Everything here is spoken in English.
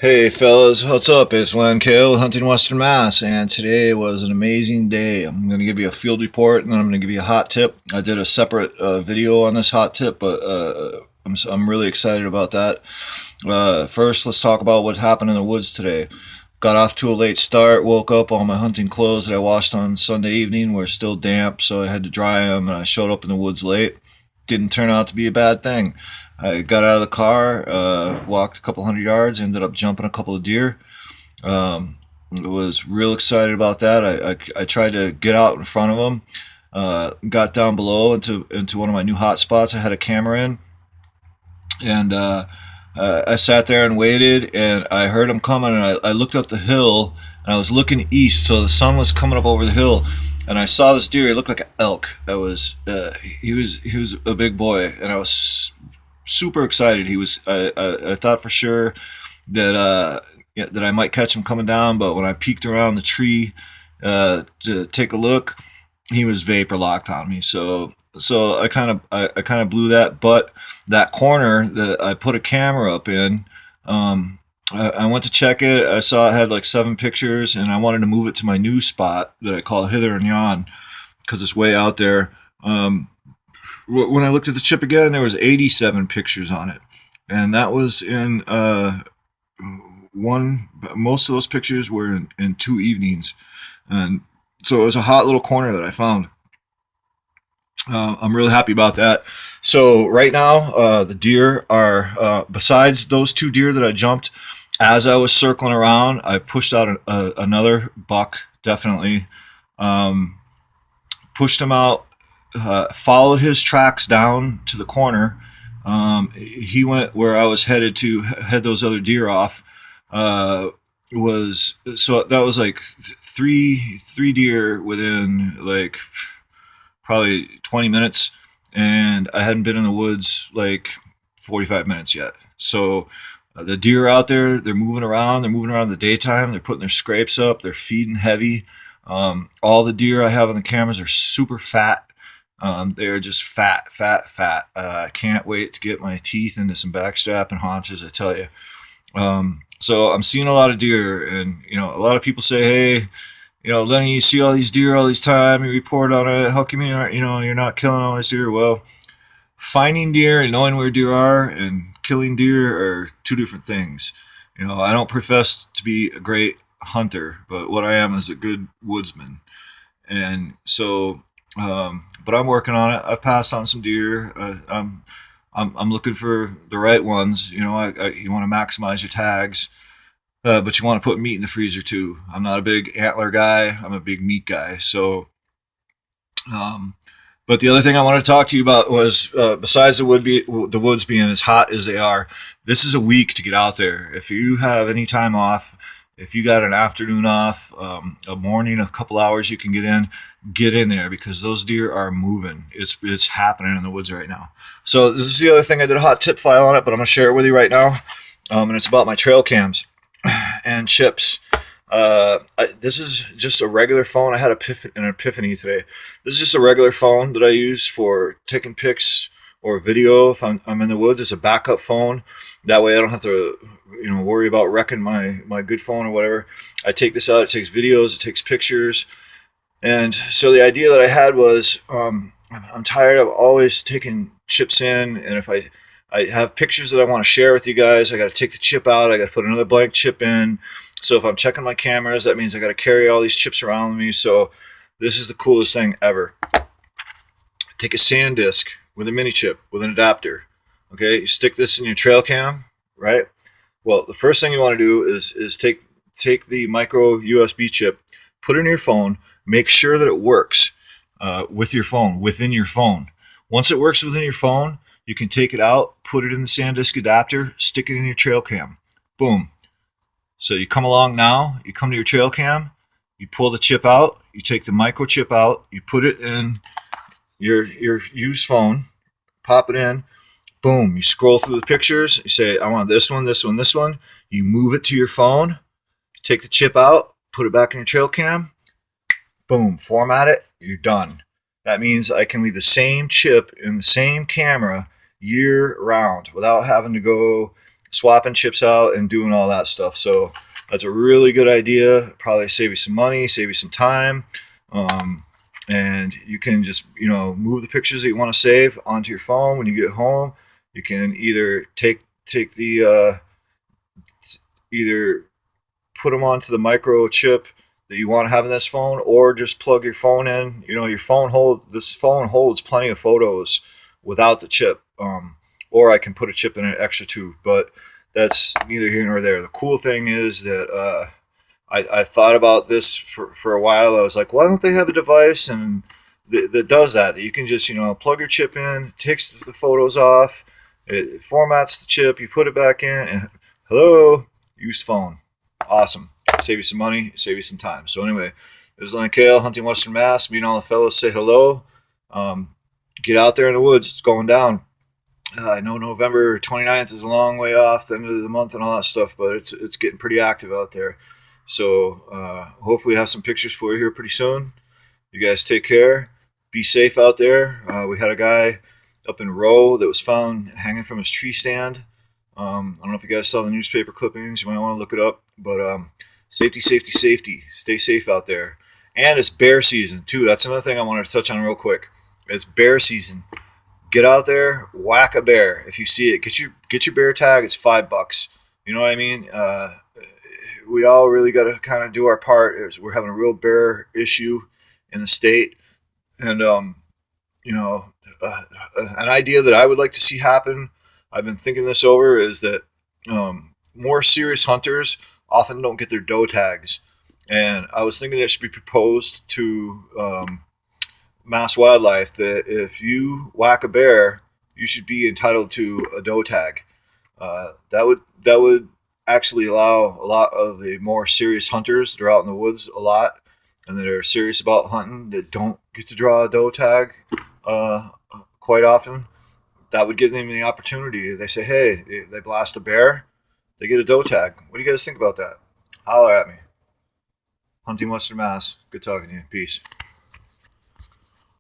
Hey fellas, what's up? It's Len Kale with Hunting Western Mass, and today was an amazing day. I'm going to give you a field report, and then I'm going to give you a hot tip. I did a separate video on this hot tip, but I'm really excited about that. First, let's talk about what happened in the woods today. Got off to a late start, woke up, all my hunting clothes that I washed on Sunday evening were still damp, so I had to dry them, and I showed up in the woods late. Didn't turn out to be a bad thing. I got out of the car, walked a couple hundred yards, ended up jumping a couple of deer. Was real excited about that. I tried to get out in front of them. Got down below into one of my new hot spots. I had a camera in, and I sat there and waited, and I heard them coming, and I looked up the hill, and I was looking east, so the sun was coming up over the hill, and I saw this deer. He looked like an elk. He was a big boy, and I was super excited. I thought for sure that yeah, that I might catch him coming down, but when I peeked around the tree to take a look, he was vapor locked on me. So I kind of blew that. But that corner that I put a camera up in, I went to check it. I saw it had like 7 pictures, and I wanted to move it to my new spot that I call Hither and Yon because it's way out there. When I looked at the chip again, there was 87 pictures on it, and that was in one. Most of those pictures were in 2 evenings, and so it was a hot little corner that I found. I'm really happy about that. So right now, the deer are besides those 2 deer that I jumped. As I was circling around, I pushed out another buck. Definitely pushed him out. Followed his tracks down to the corner. He went where I was headed to head those other deer off. Was so that was like three deer within like probably 20 minutes, and I hadn't been in the woods like 45 minutes yet. So the deer out there, they're moving around. They're moving around in the daytime. They're putting their scrapes up. They're feeding heavy. All the deer I have on the cameras are super fat. They're just fat, fat, fat. I can't wait to get my teeth into some backstrap and haunches, I tell you. So I'm seeing a lot of deer, and a lot of people say, "Hey, Lenny, you see all these deer all this time. You report on it. How come you're not killing all these deer?" Well, finding deer and knowing where deer are and killing deer are two different things. I don't profess to be a great hunter, but what I am is a good woodsman, and so. But I'm working on it. I've passed on some deer. I'm looking for the right ones. You want to maximize your tags, but you want to put meat in the freezer too. I'm not a big antler guy. I'm a big meat guy. So, but the other thing I wanted to talk to you about was besides the woods being as hot as they are, this is a week to get out there. If you have any time off, if you got an afternoon off, a morning, a couple hours you can get in there because those deer are moving. It's happening in the woods right now. So this is the other thing. I did a hot tip file on it, but I'm gonna share it with you right now. And it's about my trail cams and chips. This is just a regular phone. I had an epiphany today. This is just a regular phone that I use for taking pics or video if I'm in the woods. It's a backup phone. That way I don't have to worry about wrecking my good phone or whatever. I take this out. It takes videos. It takes pictures. And so the idea that I had was I'm tired of always taking chips in, and if I have pictures that I want to share with you guys, I got to take the chip out. I got to put another blank chip in. So if I'm checking my cameras, that means I got to carry all these chips around with me. So this is the coolest thing ever. Take a sand disk with a mini chip with an adapter. Okay, you stick this in your trail cam, right? Well, the first thing you want to do is take the micro USB chip, put it in your phone. Make sure that it works with your phone, within your phone. Once it works within your phone, you can take it out, put it in the SanDisk adapter, stick it in your trail cam. Boom. So you come along now, you come to your trail cam, you pull the chip out, you take the microchip out, you put it in your used phone, pop it in, boom. You scroll through the pictures, you say, I want this one, this one, this one. You move it to your phone, take the chip out, put it back in your trail cam, boom, format it, you're done. That means I can leave the same chip in the same camera year round without having to go swapping chips out and doing all that stuff. So that's a really good idea. Probably save you some money, save you some time. And you can just, move the pictures that you want to save onto your phone when you get home. You can either take the either put them onto the microchip that you want to have in this phone, or just plug your phone in. This phone holds plenty of photos without the chip. Or I can put a chip in an extra tube, but that's neither here nor there. The cool thing is that I thought about this for a while. I was like, why don't they have a device and that does that you can just plug your chip in, takes the photos off, it formats the chip, you put it back in, and hello, used phone. Awesome. Save you some money, save you some time. So anyway, this is Len Kale, hunting Western Mass. Me and all the fellows say hello. Get out there in the woods. It's going down. I know November 29th is a long way off, the end of the month and all that stuff, but it's getting pretty active out there. So hopefully have some pictures for you here pretty soon. You guys take care. Be safe out there. We had a guy up in Rowe that was found hanging from his tree stand. I don't know if you guys saw the newspaper clippings. You might want to look it up. But safety, safety, safety. Stay safe out there. And it's bear season, too. That's another thing I wanted to touch on real quick. It's bear season. Get out there, whack a bear if you see it. Get your bear tag. It's $5. You know what I mean? We all really got to kind of do our part. We're having a real bear issue in the state. And, an idea that I would like to see happen, I've been thinking this over, is that more serious hunters often don't get their doe tags. And I was thinking it should be proposed to mass wildlife that if you whack a bear, you should be entitled to a doe tag. That would actually allow a lot of the more serious hunters that are out in the woods a lot and that are serious about hunting that don't get to draw a doe tag quite often. That would give them the opportunity. They say, hey, they blast a bear, they get a doe tag. What do you guys think about that? Holler at me. Hunting Western Mass. Good talking to you. Peace.